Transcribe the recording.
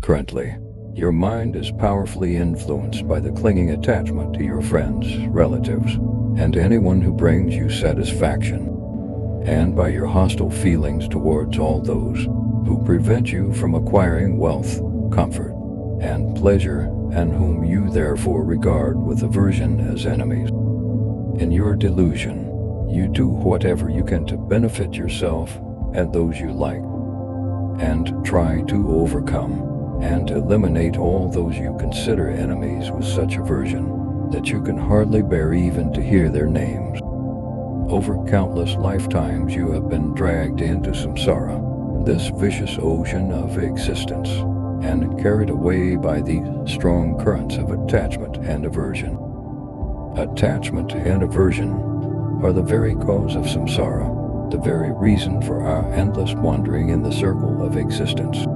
Currently, your mind is powerfully influenced by the clinging attachment to your friends, relatives, and anyone who brings you satisfaction, and by your hostile feelings towards all those who prevent you from acquiring wealth, comfort, and pleasure, and whom you therefore regard with aversion as enemies. In your delusion, you do whatever you can to benefit yourself and those you like, and try to overcome and eliminate all those you consider enemies with such aversion that you can hardly bear even to hear their names. Over countless lifetimes you have been dragged into samsara, this vicious ocean of existence, and carried away by these strong currents of attachment and aversion. Attachment and aversion are the very cause of samsara, the very reason for our endless wandering in the circle of existence.